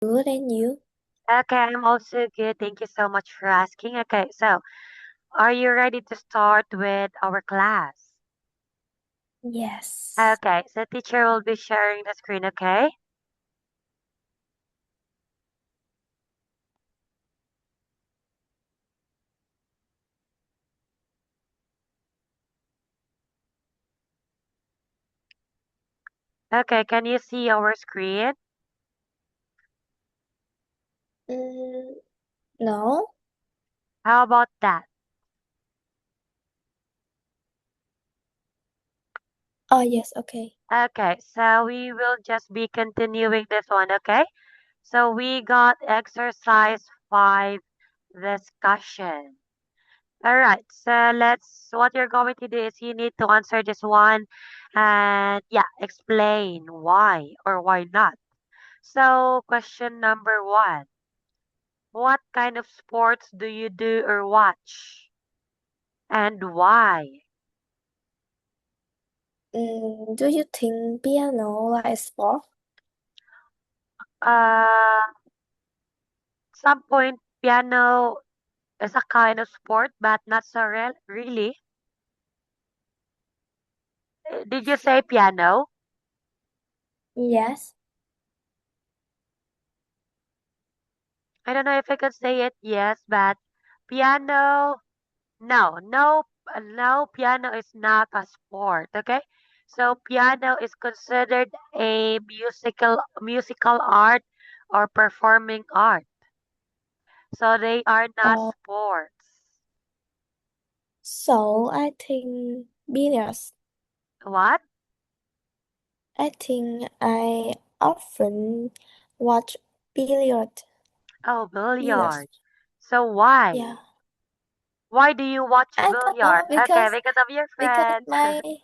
Good, and you? Okay, I'm also good. Thank you so much for asking. Okay, so are you ready to start with our class? Yes. Okay, so teacher will be sharing the screen, okay? Okay, can you see our screen? Mm, no? How about that? Oh, yes, okay. Okay, so we will just be continuing this one, okay? So we got exercise 5 discussion. All right, so what you're going to do is you need to answer this one and yeah, explain why or why not. So, question number 1. What kind of sports do you do or watch? And why? Do you think piano like sport? Uh, some point piano is a kind of sport, but not so really. Did you say piano? Yes. I don't know if I could say it yes, but piano, no, piano is not a sport, okay? So piano is considered a musical art or performing art. So they are not Uh, sports. so I think billiards. What? I think I often watch billiard. Oh, Billiards. billiard. So why? Yeah. Why do you watch I don't know billiard? Okay, because of your because friend.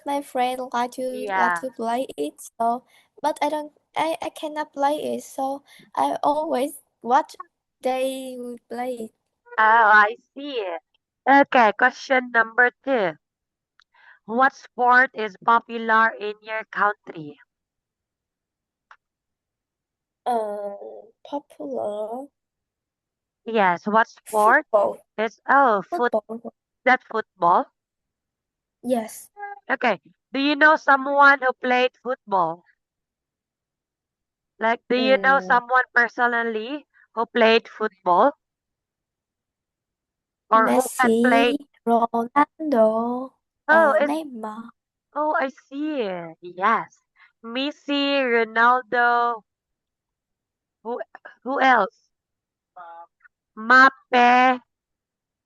my friend like Yeah. to play it, so but I cannot play it, so I always watch they will play it. Oh, I see it. Okay, question number 2. What sport is popular in your country? Popular Yes, what sport football. is Football. that football? Yes. Okay. Do you know someone who played football? Like, do you know Mm, someone personally who played football or who can play? Messi, Ronaldo, Oh, it's Neymar, oh, I see it. Yes. Messi, Ronaldo, who who else? Mape,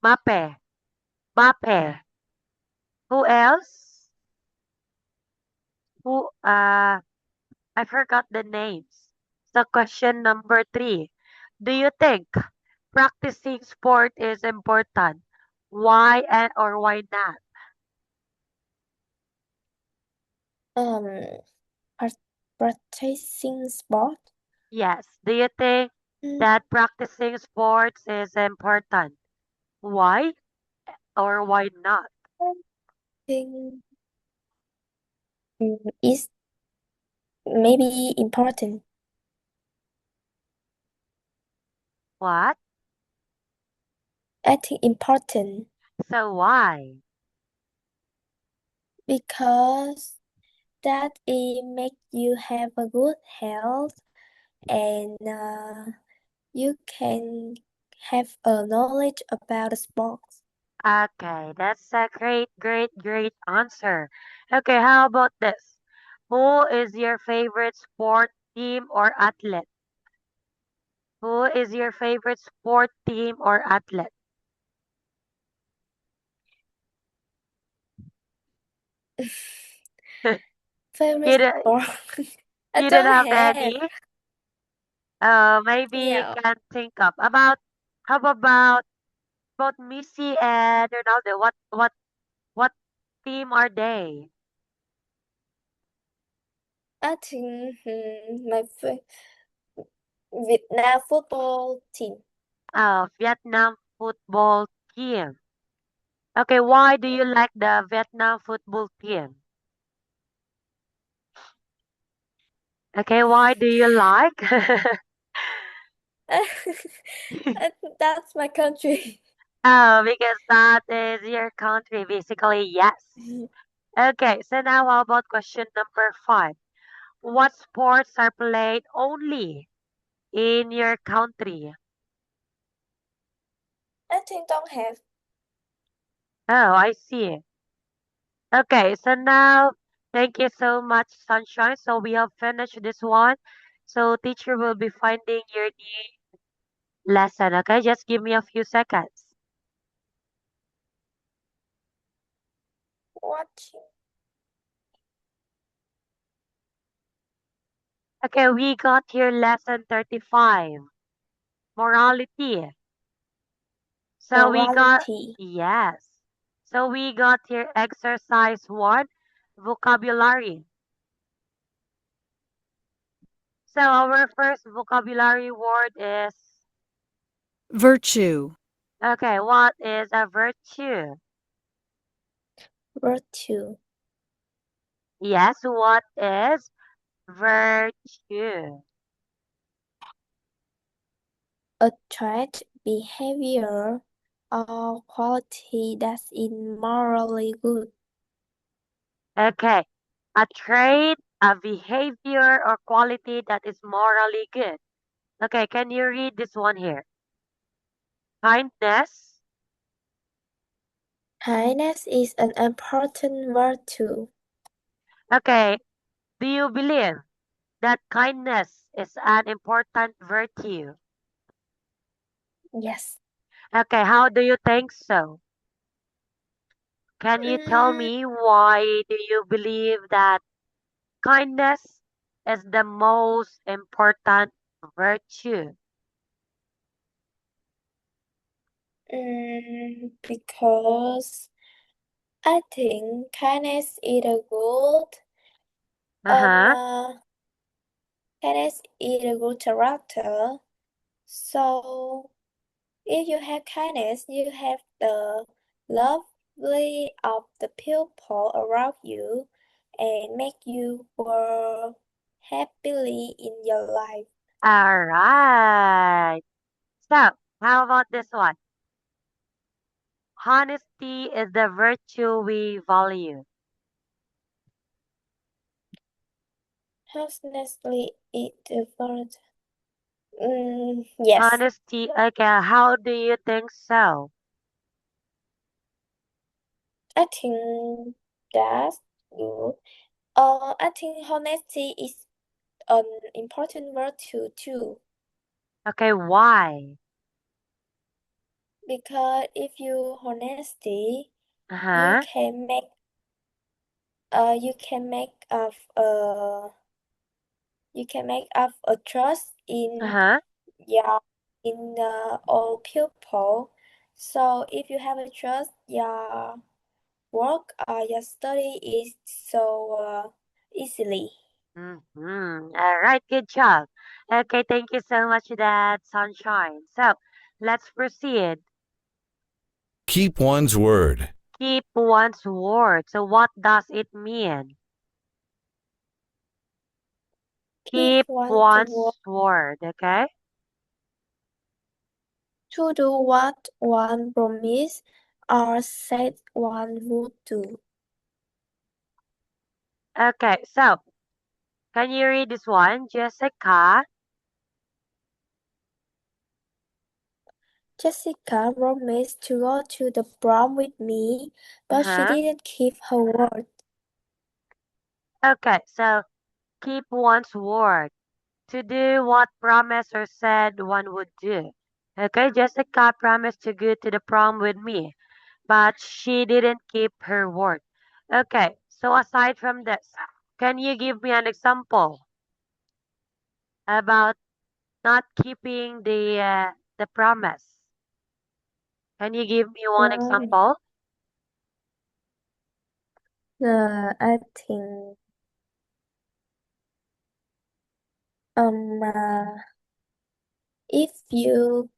Mape, Mape. Who else? Who I forgot the names. So question number 3. Do you think practicing sport is important? Why and or why not? um, part- practicing sport. Yes. Do you think Mm, that practicing sports is important? Why or why not? I think is maybe important. What? I think important So why? because that it make you have a good health, and you can have a knowledge about the sports. Okay, that's a great answer. Okay, how about this? Who is your favorite sport team or athlete? Who is your favorite sport team or athlete? Favorite You don't, sport? I you don't don't have have. any? Maybe you Yeah, can think of about how about Messi and Ronaldo? What team are they? I think Vietnam football team. Vietnam football team. Okay, why do you like the Vietnam football team? Okay, why do you like? That's my country. Oh, because that is your country, basically, yes. Okay, so now how about question number 5? What sports are played only in your country? I think don't have. Oh, I see. Okay, so now thank you so much, Sunshine. So we have finished this one. So teacher will be finding your new lesson. Okay, just give me a few seconds. Watching. Okay, we got here lesson 35, morality. So we got, Morality. yes. So we got here exercise 1, vocabulary. So our first vocabulary word is, Virtue. okay, what is a virtue? Virtue. Yes, what is virtue? A trait, behavior, or quality that's immorally good. Okay, a trait, a behavior, or quality that is morally good. Okay, can you read this one here? Kindness. Kindness is an important virtue. Okay, do you believe that kindness is an important virtue? Yes. Okay, how do you think so? Can you tell Mm, me why do you believe that kindness is the most important virtue? because I think kindness is a good um Uh-huh. uh, kindness is a good character. So if you have kindness, you have the lovely of the people around you and make you work happily in your life. All right. So, how about this one? Honesty is the virtue we value. Honestly, it different. Yes, Honesty, okay, how do you think so? I think that's good. I think honesty is an important virtue too, Okay, why? because if you honesty, you Uh-huh. can make you can make of you can make up a trust in Uh-huh. your in all people. So if you have a trust, your work or your study is so easily. Mm-hmm. All right, good job. Okay, thank you so much for that, Sunshine. So, let's proceed. Keep one's word. Keep one's word. So, what does it mean? Keep Keep one to work one's word, okay? to do what one promised or said one would do. Okay, so, can you read this one? Jessica. Jessica promised to go to the prom with me, but she Uh-huh. didn't keep her word. Okay, so, keep one's word. To do what promised or said one would do. Okay, Jessica promised to go to the prom with me, but she didn't keep her word. Okay, so aside from this, can you give me an example about not keeping the promise? Can you give me one Um, example? I think um uh, if you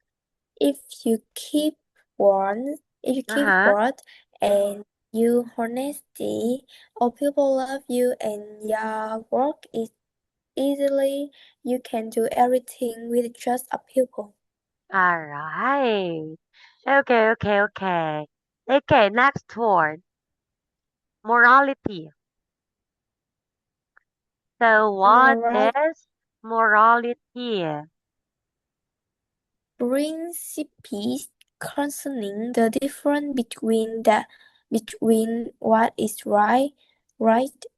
if you keep one if you keep Uh-huh. word and you honesty or people love you and your work is easily. You can do everything with just a pupil. All right. Okay, okay, okay. Okay, next word. Morality. So what Moral is morality? principles concerning the difference between what is right,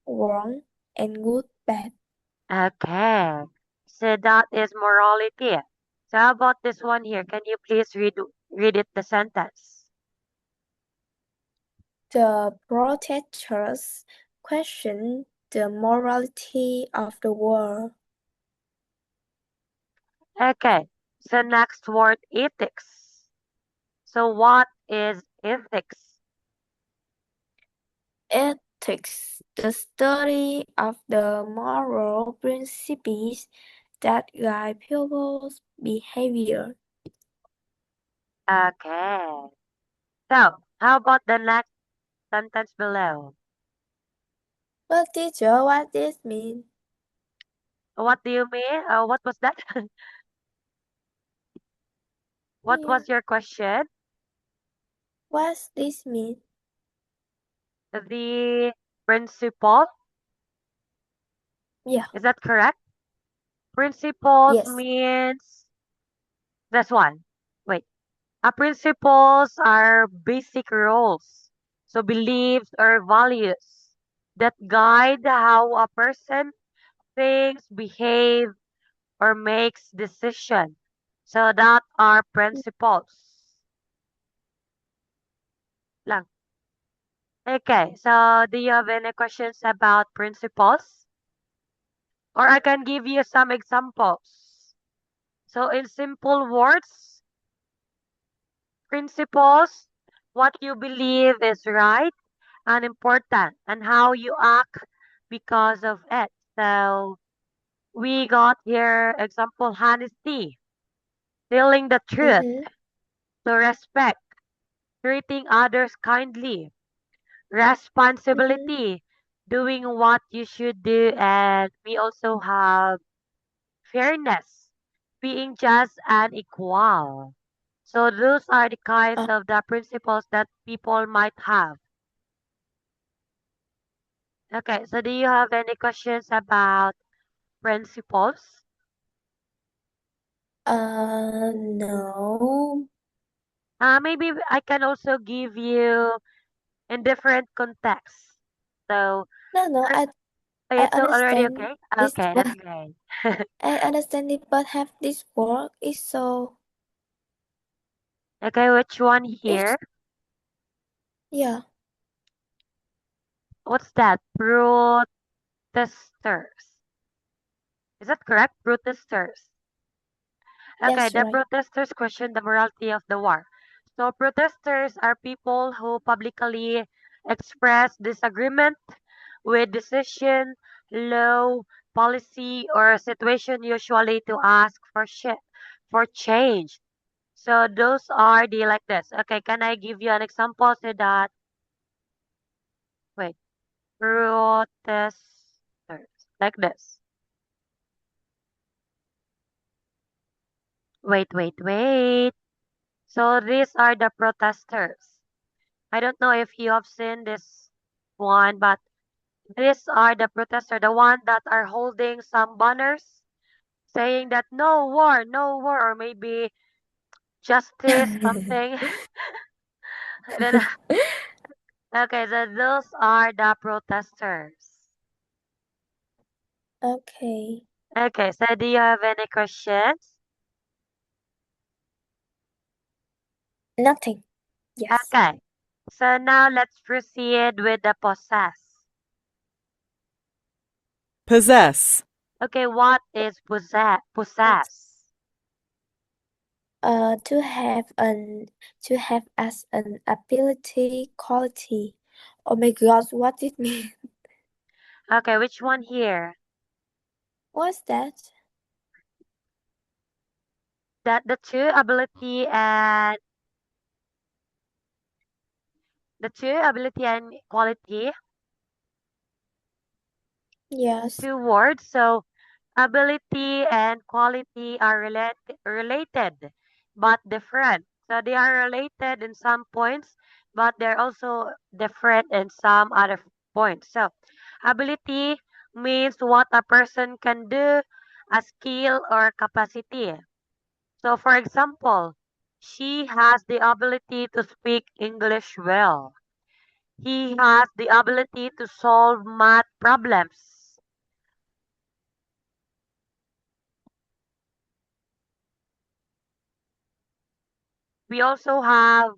wrong, and good, bad. Okay. So that is morality. So how about this one here? Can you please read it the sentence? The protesters question the morality of the world. Okay. So next word, ethics. So what is ethics? Ethics, the study of the moral principles that guide people's behavior. Okay. So how about the next sentence below? But teacher, what this mean? What do you mean? What was that? What Yeah. was your question? What's this mean? The principle, Yeah. is that correct? Principles Yes. means this one. Wait. Principles are basic rules, so beliefs or values that guide how a person thinks, behaves, or makes decisions. So that are principles. Lang. Okay, so do you have any questions about principles? Or I can give you some examples. So in simple words, principles, what you believe is right and important and how you act because of it. So we got here example honesty, telling the truth, Mm-hmm. so respect, treating others kindly, Mm-hmm. responsibility, doing what you should do, and we also have fairness, being just and equal. So those are the kinds Uh, of the principles that people might have. Okay, so do you have any questions about principles? no. Maybe I can also give you in different contexts. So No, no, first, are I you still already understand okay? this Okay, but that's great. I understand it but have this word is so Okay, which one it's here? yeah, What's that? Protesters. Is that correct? Protesters. Okay, that's the right. protesters question the morality of the war. So protesters are people who publicly express disagreement with decision, law, policy, or situation, usually to ask for change. So those are the like this. Okay, can I give you an example so that wait, protesters like this. Wait. So these are the protesters. I don't know if you have seen this one, but these are the protesters, the one that are holding some banners saying that no war, or maybe justice, something. I don't know. Okay, so those are the protesters. Okay. Okay, so do you have any questions? Nothing. Yes. Okay, so now let's proceed with the possess. possess, Okay, what is possess? To have as an ability quality. Oh my god, what it mean? Okay, which one here? What's that? That the two ability and quality, Yes. two words. So ability and quality are related but different. So they are related in some points, but they're also different in some other points. So ability means what a person can do, a skill or capacity. So for example, she has the ability to speak English well. He has the ability to solve math problems. We also have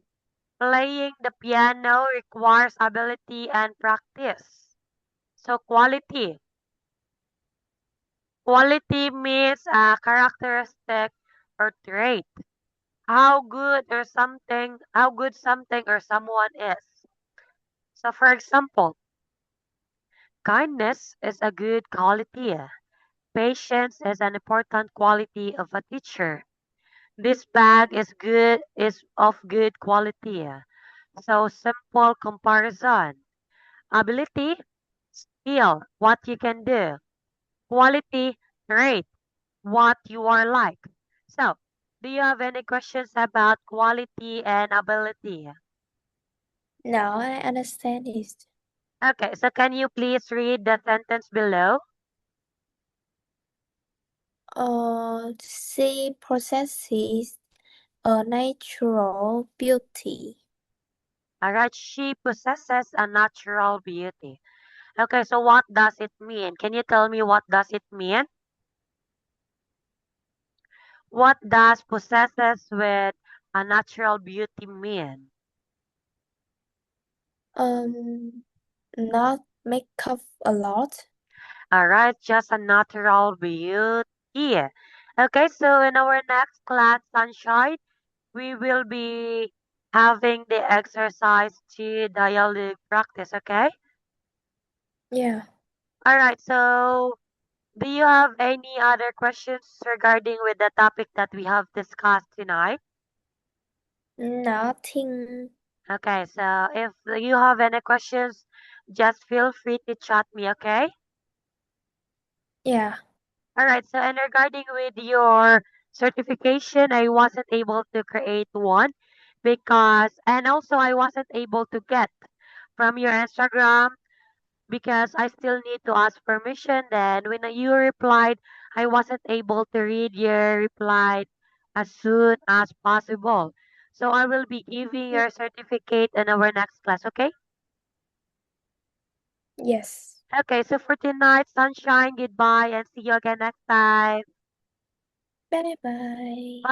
playing the piano requires ability and practice. So quality. Quality means a characteristic or trait. How good something or someone is. So for example, kindness is a good quality. Patience is an important quality of a teacher. This bag is of good quality. So simple comparison. Ability, skill, what you can do. Quality, rate, what you are like. So, do you have any questions about quality and ability? Now I understand it. Okay, so can you please read the sentence below? She possesses a natural beauty. Alright, she possesses a natural beauty. Okay, so what does it mean? Can you tell me what does it mean? What does possesses with a natural beauty mean? Um, Not makeup a lot. Alright, just a natural beauty. Okay, so in our next class, Sunshine, we will be having the exercise to dialogue practice, okay? Yeah, Alright, so do you have any other questions regarding with the topic that we have discussed tonight? nothing. Okay, so if you have any questions, just feel free to chat me, okay? Yeah, All right, so and regarding with your certification, I wasn't able to create one because, and also I wasn't able to get from your Instagram because I still need to ask permission. Then when you replied, I wasn't able to read your reply as soon as possible. So I will be giving your certificate in our next class, okay? yes. Okay, so for tonight, Sunshine, goodbye and see you again next time. Bye bye. Bye